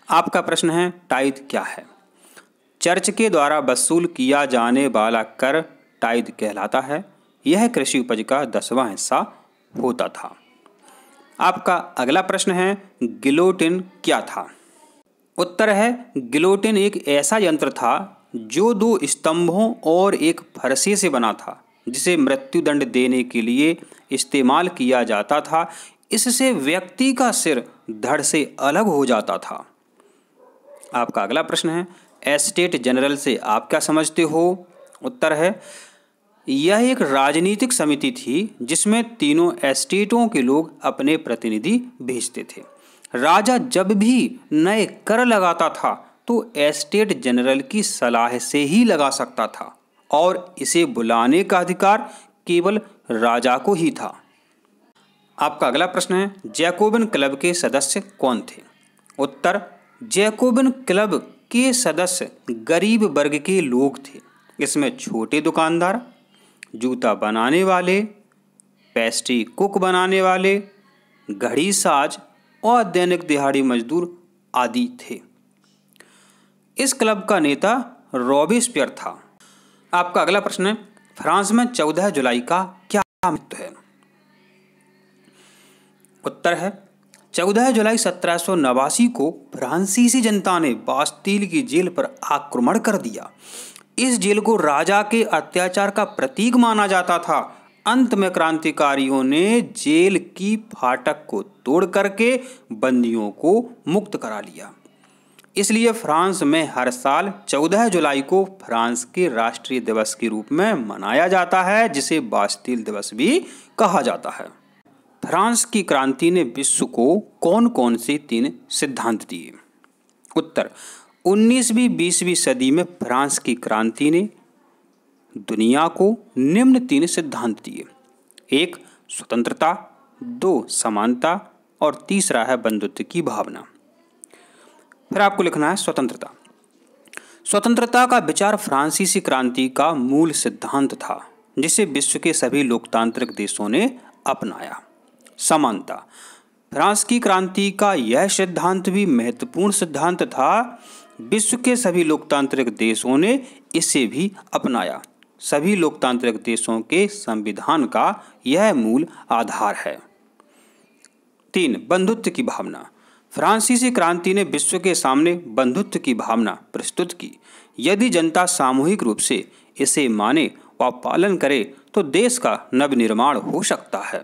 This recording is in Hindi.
आपका प्रश्न है टाइथ क्या है। चर्च के द्वारा वसूल किया जाने वाला कर टाइथ कहलाता है। यह कृषि उपज का 10वां हिस्सा होता था। आपका अगला प्रश्न है गिलोटिन क्या था। उत्तर है गिलोटिन एक ऐसा यंत्र था जो 2 स्तंभों और एक फरसे से बना था, जिसे मृत्युदंड देने के लिए इस्तेमाल किया जाता था। इससे व्यक्ति का सिर धड़ से अलग हो जाता था। आपका अगला प्रश्न है एस्टेट जनरल से आप क्या समझते हो। उत्तर है यह एक राजनीतिक समिति थी जिसमें तीनों एस्टेटों के लोग अपने प्रतिनिधि भेजते थे। राजा जब भी नए कर लगाता था तो एस्टेट जनरल की सलाह से ही लगा सकता था और इसे बुलाने का अधिकार केवल राजा को ही था। आपका अगला प्रश्न है जैकोबिन क्लब के सदस्य कौन थे। उत्तर जैकोबिन क्लब के सदस्य गरीब वर्ग के लोग थे। इसमें छोटे दुकानदार, जूता बनाने वाले, पेस्ट्री कुक बनाने वाले, घड़ी साज और दैनिक दिहाड़ी मजदूर आदि थे। इस क्लब का नेता रॉबेस्पियर था। आपका अगला प्रश्न है फ्रांस में 14 जुलाई का क्या महत्व है। उत्तर है 14 जुलाई 1789 को फ्रांसीसी जनता ने बास्तील की जेल पर आक्रमण कर दिया। इस जेल को राजा के अत्याचार का प्रतीक माना जाता था। अंत में क्रांतिकारियों ने जेल की फाटक को तोड़ करके बंदियों को मुक्त करा लिया। इसलिए फ्रांस में हर साल 14 जुलाई को फ्रांस के राष्ट्रीय दिवस के रूप में मनाया जाता है, जिसे बास्तील दिवस भी कहा जाता है। फ्रांस की क्रांति ने विश्व को कौन कौन से 3 सिद्धांत दिए। उत्तर 19वीं 20वीं सदी में फ्रांस की क्रांति ने दुनिया को निम्न 3 सिद्धांत दिए। 1 स्वतंत्रता, 2 समानता और तीसरा है बंधुत्व की भावना। फिर आपको लिखना है स्वतंत्रता। स्वतंत्रता का विचार फ्रांसीसी क्रांति का मूल सिद्धांत था, जिसे विश्व के सभी लोकतांत्रिक देशों ने अपनाया। समानता, फ्रांस की क्रांति का यह सिद्धांत भी महत्वपूर्ण सिद्धांत था। विश्व के सभी लोकतांत्रिक देशों ने इसे भी अपनाया। सभी लोकतांत्रिक देशों के संविधान का यह मूल आधार है। 3 बंधुत्व की भावना, फ्रांसीसी क्रांति ने विश्व के सामने बंधुत्व की भावना प्रस्तुत की। यदि जनता सामूहिक रूप से इसे माने व पालन करे तो देश का नवनिर्माण हो सकता है।